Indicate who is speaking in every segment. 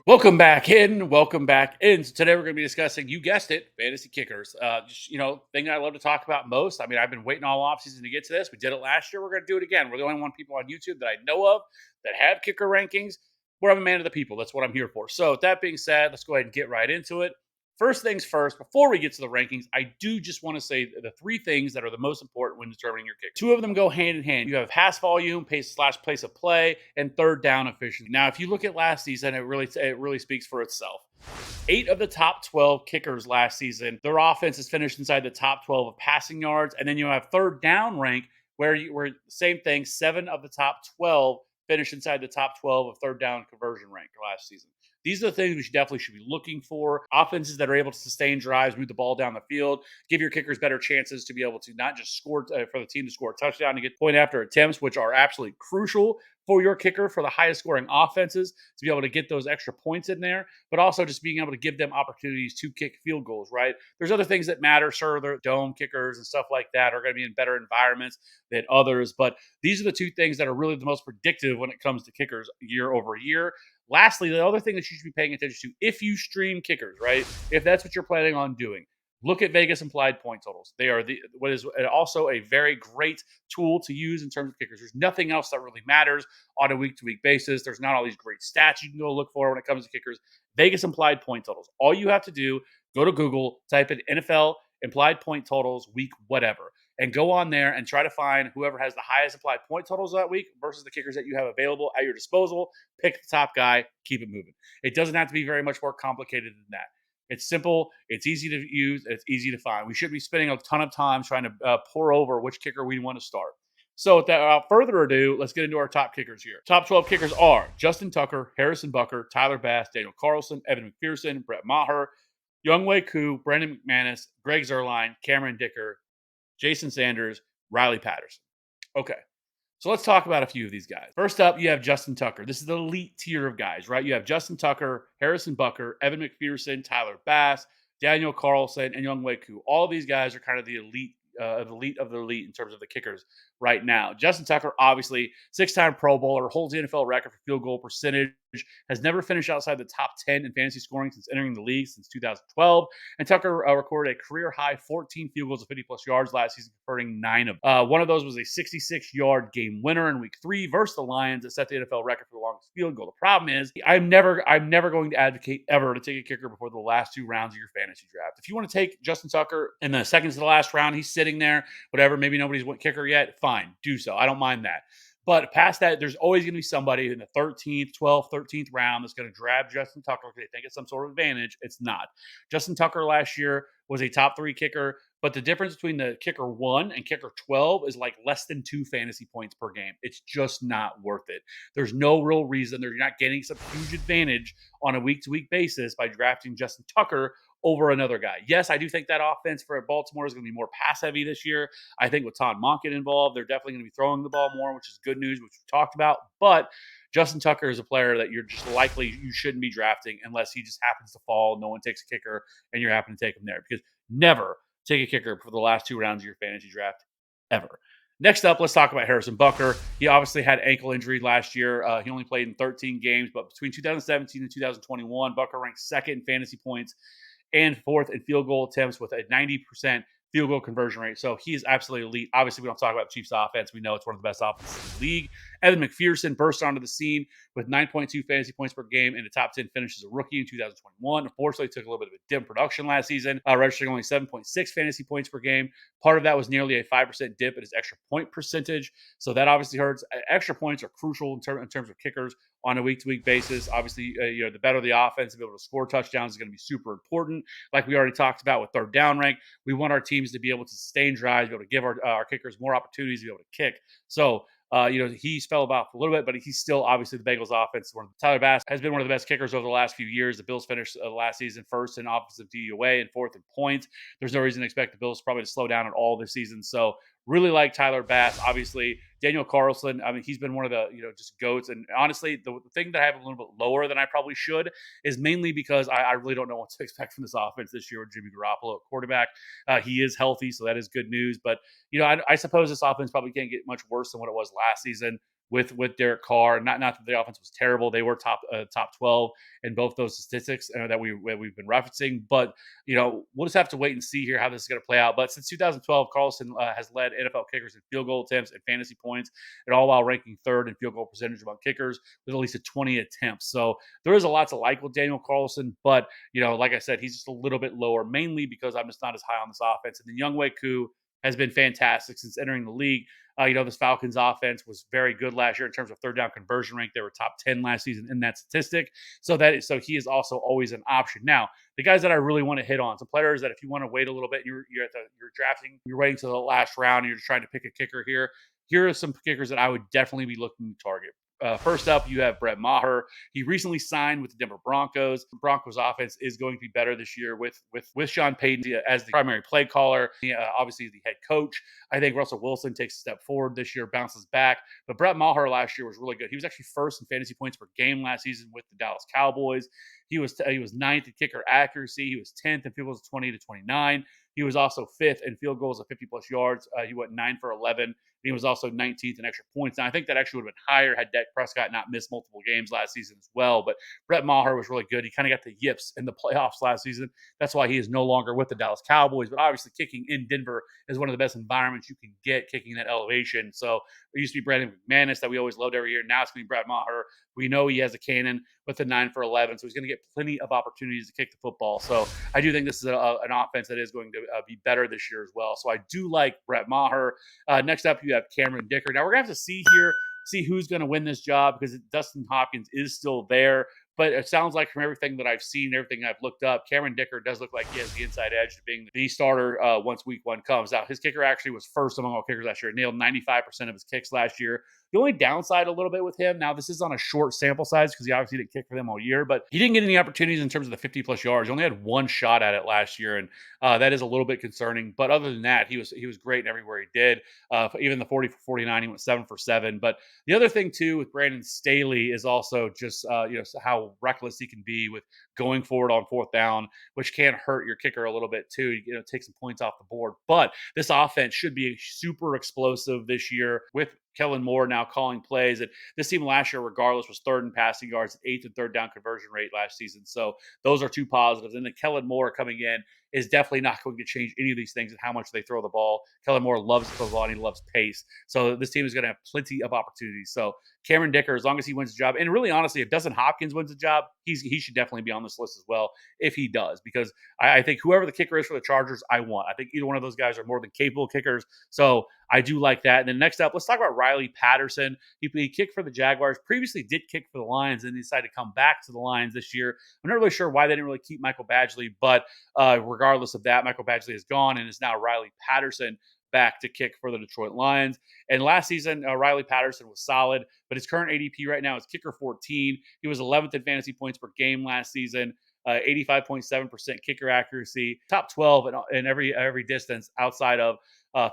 Speaker 1: Welcome back in. Welcome back in. So today we're going to be discussing, you guessed it, fantasy kickers. Thing I love to talk about most. I mean, I've been waiting all offseason to get to this. We did it last year. We're going to do it again. We're the only one people on YouTube that I know of that have kicker rankings. Where I'm a man of the people. That's what I'm here for. So with that being said, let's go ahead and get right into it. First things first, before we get to the rankings, I do just want to say the three things that are the most important when determining your kick. Two of them go hand in hand. You have pass volume, pace slash place of play, and third down efficiency. Now, if you look at last season, it really speaks for itself. 8 of the top 12 kickers last season, their offense is finished inside the top 12 of passing yards, and then you have third down rank where same thing. 7 of the top 12 finished inside the top 12 of third down conversion rank last season. These are the things we should be looking for. Offenses that are able to sustain drives, move the ball down the field, give your kickers better chances to be able to not just score for the team to score a touchdown and get point after attempts, which are absolutely crucial for your kicker for the highest scoring offenses to be able to get those extra points in there, but also just being able to give them opportunities to kick field goals, right? There's other things that matter. Sure, the dome kickers and stuff like that are going to be in better environments than others, but these are the two things that are really the most predictive when it comes to kickers year over year. Lastly, the other thing that you should be paying attention to if you stream kickers, right? If that's what you're planning on doing, look at Vegas implied point totals. They are what is also a very great tool to use in terms of kickers. There's nothing else that really matters on a week-to-week basis. There's not all these great stats you can go look for when it comes to kickers. Vegas implied point totals. All you have to do, go to Google, type in NFL implied point totals week whatever, and go on there and try to find whoever has the highest applied point totals that week versus the kickers that you have available at your disposal. Pick the top guy, keep it moving. It doesn't have to be very much more complicated than that. It's simple, it's easy to use, it's easy to find. We should be spending a ton of time trying to pour over which kicker we want to start. So without further ado, let's get into our top kickers here. Top 12 kickers are Justin Tucker, Harrison Butker, Tyler Bass, Daniel Carlson, Evan McPherson, Brett Maher, Younghoe Koo, Brandon McManus, Greg Zuerlein, Cameron Dicker, Jason Sanders, Riley Patterson. Okay, so let's talk about a few of these guys. First up, you have Justin Tucker. This is the elite tier of guys, right? You have Justin Tucker, Harrison Butker, Evan McPherson, Tyler Bass, Daniel Carlson, and Younghoe Koo. All these guys are kind of the elite of the elite in terms of the kickers right now. Justin Tucker, obviously, 6-time Pro Bowler, holds the NFL record for field goal percentage, has never finished outside the top 10 in fantasy scoring since entering the league since 2012. And Tucker recorded a career high 14 field goals of 50-plus yards last season, converting 9 of them. One of those was a 66-yard game winner in Week 3 versus the Lions that set the NFL record for the longest field goal. The problem is, I'm never going to advocate ever to take a kicker before the last 2 rounds of your fantasy draft. If you want to take Justin Tucker in the second to the last round, he's sitting there, whatever, maybe nobody's went kicker yet, fine, do so. I don't mind that. But past that, there's always going to be somebody in the 13th, 12th, 13th round that's going to grab Justin Tucker because they think it's some sort of advantage. It's not. Justin Tucker last year was a top 3 kicker, but the difference between the kicker 1 and kicker 12 is like less than 2 fantasy points per game. It's just not worth it. There's no real reason. They're not getting some huge advantage on a week-to-week basis by drafting Justin Tucker over another guy. Yes, I do think that offense for Baltimore is going to be more pass heavy this year. I think with Todd Monken involved, they're definitely going to be throwing the ball more, which is good news, which we talked about. But Justin Tucker is a player that you're just likely you shouldn't be drafting unless he just happens to fall. No one takes a kicker, and you're happen to take him there because never take a kicker for the last 2 rounds of your fantasy draft ever. Next up, let's talk about Harrison Butker. He obviously had ankle injury last year. He only played in 13 games, but between 2017 and 2021, Butker ranked second in fantasy points and 4th in field goal attempts with a 90% field goal conversion rate. So he is absolutely elite. Obviously, we don't talk about the Chiefs offense. We know it's one of the best offenses in the league. Evan McPherson burst onto the scene with 9.2 fantasy points per game and a top 10 finish as a rookie in 2021. Unfortunately, took a little bit of a dim production last season, registering only 7.6 fantasy points per game. Part of that was nearly a 5% dip in his extra point percentage. So that obviously hurts. Extra points are crucial in terms of kickers on a week-to-week basis. Obviously, the better the offense to be able to score touchdowns is going to be super important. Like we already talked about with third down rank, we want our teams to be able to sustain drives, be able to give our kickers more opportunities to be able to kick. So, he's fell about a little bit, but he's still obviously the Bengals offense. Tyler Bass has been one of the best kickers over the last few years. The Bills finished last season first in offensive DUA and 4th in points. There's no reason to expect the Bills probably to slow down at all this season. So really like Tyler Bass. Obviously, Daniel Carlson, I mean, he's been one of the, just goats. And honestly, the thing that I have a little bit lower than I probably should is mainly because I really don't know what to expect from this offense this year with Jimmy Garoppolo at quarterback. He is healthy, so that is good news. But, I suppose this offense probably can't get much worse than what it was last season. with Derek Carr. Not that the offense was terrible; they were top 12 in both those statistics that we've been referencing. But we'll just have to wait and see here how this is going to play out. But since 2012, Carlson has led NFL kickers in field goal attempts and fantasy points, and all while ranking third in field goal percentage among kickers with at least 20 attempts. So there is a lot to like with Daniel Carlson, but like I said, he's just a little bit lower, mainly because I'm just not as high on this offense. And then Younghoe Koo has been fantastic since entering the league. This Falcons offense was very good last year in terms of third down conversion rate. They were top 10 last season in that statistic. So he is also always an option. Now, the guys that I really want to hit on, some players that if you want to wait a little bit, you're drafting, you're waiting to the last round, and you're just trying to pick a kicker here. Here are some kickers that I would definitely be looking to target. First up, you have Brett Maher. He recently signed with the Denver Broncos. The Broncos offense is going to be better this year with Sean Payton as the primary play caller. Obviously, the head coach. I think Russell Wilson takes a step forward this year, bounces back. But Brett Maher last year was really good. He was actually first in fantasy points per game last season with the Dallas Cowboys. He was ninth in kicker accuracy. He was 10th in field goals 20 to 29. He was also fifth in field goals of 50 plus yards. He went 9 for 11. He was also 19th in extra points. Now, I think that actually would have been higher had Dak Prescott not missed multiple games last season as well. But Brett Maher was really good. He kind of got the yips in the playoffs last season. That's why he is no longer with the Dallas Cowboys. But obviously, kicking in Denver is one of the best environments you can get, kicking that elevation. So it used to be Brandon McManus that we always loved every year. Now it's going to be Brett Maher. We know he has a cannon with a 9 for 11, so he's going to get plenty of opportunities to kick the football. So I do think this is an offense that is going to be better this year as well. So I do like Brett Maher. Next up, you have Cameron Dicker. Now we're going to have to see who's going to win this job because Dustin Hopkins is still there. But it sounds like from everything that I've seen, everything I've looked up, Cameron Dicker does look like he has the inside edge to being the starter once week one comes. Now, his kicker actually was first among all kickers last year. Nailed 95% of his kicks last year. The only downside a little bit with him, now this is on a short sample size because he obviously didn't kick for them all year, but he didn't get any opportunities in terms of the 50 plus yards. He only had one shot at it last year, and that is a little bit concerning. But other than that, he was great in everywhere he did. Even the 40 for 49, he went 7 for 7. But the other thing too with Brandon Staley is also just how reckless he can be with going forward on fourth down, which can hurt your kicker a little bit too. Take some points off the board. But this offense should be super explosive this year with Kellen Moore now calling plays. And this team last year, regardless, was third in passing yards, eighth and third down conversion rate last season. So those are two positives. And then Kellen Moore coming in is definitely not going to change any of these things and how much they throw the ball. Kellen Moore loves the ball and he loves pace. So this team is going to have plenty of opportunities. So Cameron Dicker, as long as he wins the job, and really honestly, if Dustin Hopkins wins the job, he should definitely be on this list as well if he does, because I think whoever the kicker is for the Chargers, I want. I think either one of those guys are more than capable kickers. So I do like that. And then next up, let's talk about Riley Patterson. He kicked for the Jaguars, previously did kick for the Lions, and he decided to come back to the Lions this year. I'm not really sure why they didn't really keep Michael Badgley, but regardless of that, Michael Badgley is gone, and it's now Riley Patterson back to kick for the Detroit Lions. And last season, Riley Patterson was solid, but his current ADP right now is kicker 14. He was 11th in fantasy points per game last season. 85.7% kicker accuracy, top 12 in every distance outside of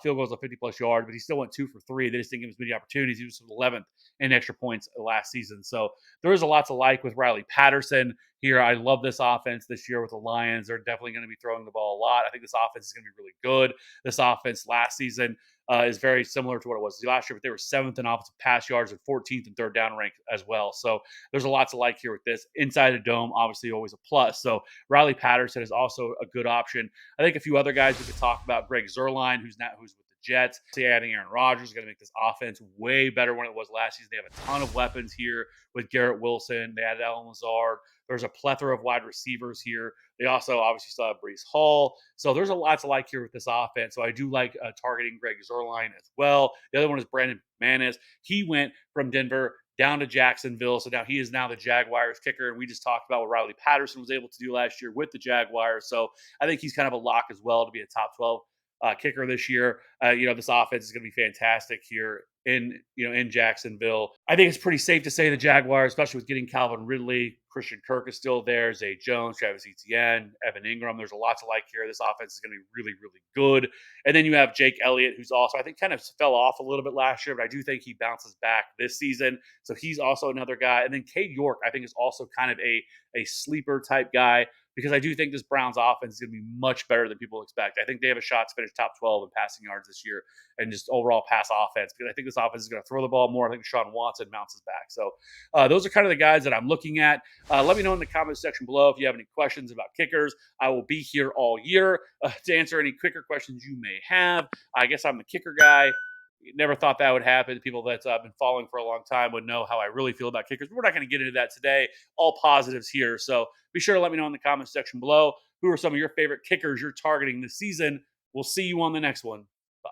Speaker 1: field goals of 50 plus yards, but he still went 2 for 3. They just didn't give him as many opportunities. He was 11th in extra points last season. So there is a lot to like with Riley Patterson here. I love this offense this year with the Lions. They're definitely going to be throwing the ball a lot. I think this offense is going to be really good. This offense last season is very similar to what it was last year, but they were 7th in offensive pass yards and 14th in third down rank as well. So there's a lot to like here with this. Inside the dome, obviously always a plus. So Riley Patterson is also a good option. I think a few other guys we could talk about. Greg Zuerlein, who's with the Jets. Adding Aaron Rodgers is going to make this offense way better than it was last season. They have a ton of weapons here with Garrett Wilson. They added Allen Lazard. There's a plethora of wide receivers here. They also obviously still have Breece Hall. So there's a lot to like here with this offense. So I do like targeting Greg Zuerlein as well. The other one is Brandon McManus. He went from Denver down to Jacksonville. So now he is now the Jaguars kicker. And we just talked about what Riley Patterson was able to do last year with the Jaguars. So I think he's kind of a lock as well to be a top 12 kicker this year. This offense is going to be fantastic here in Jacksonville. I think it's pretty safe to say the Jaguars, especially with getting Calvin Ridley, Christian Kirk is still there, Zay Jones, Travis Etienne, Evan Ingram. There's a lot to like here. This offense is going to be really, really good. And then you have Jake Elliott, who's also, I think, kind of fell off a little bit last year, but I do think he bounces back this season. So he's also another guy. And then Cade York, I think, is also kind of a sleeper type guy because I do think this Browns offense is going to be much better than people expect. I think they have a shot to finish top 12 in passing yards this year and just overall pass offense, because I think this offense is going to throw the ball more. I think Deshaun Watson bounces back. So those are kind of the guys that I'm looking at. Let me know in the comments section below if you have any questions about kickers. I will be here all year to answer any kicker questions you may have. I guess I'm the kicker guy. Never thought that would happen. People that I've been following for a long time would know how I really feel about kickers. But we're not going to get into that today. All positives here. So be sure to let me know in the comments section below who are some of your favorite kickers you're targeting this season. We'll see you on the next one. Bye.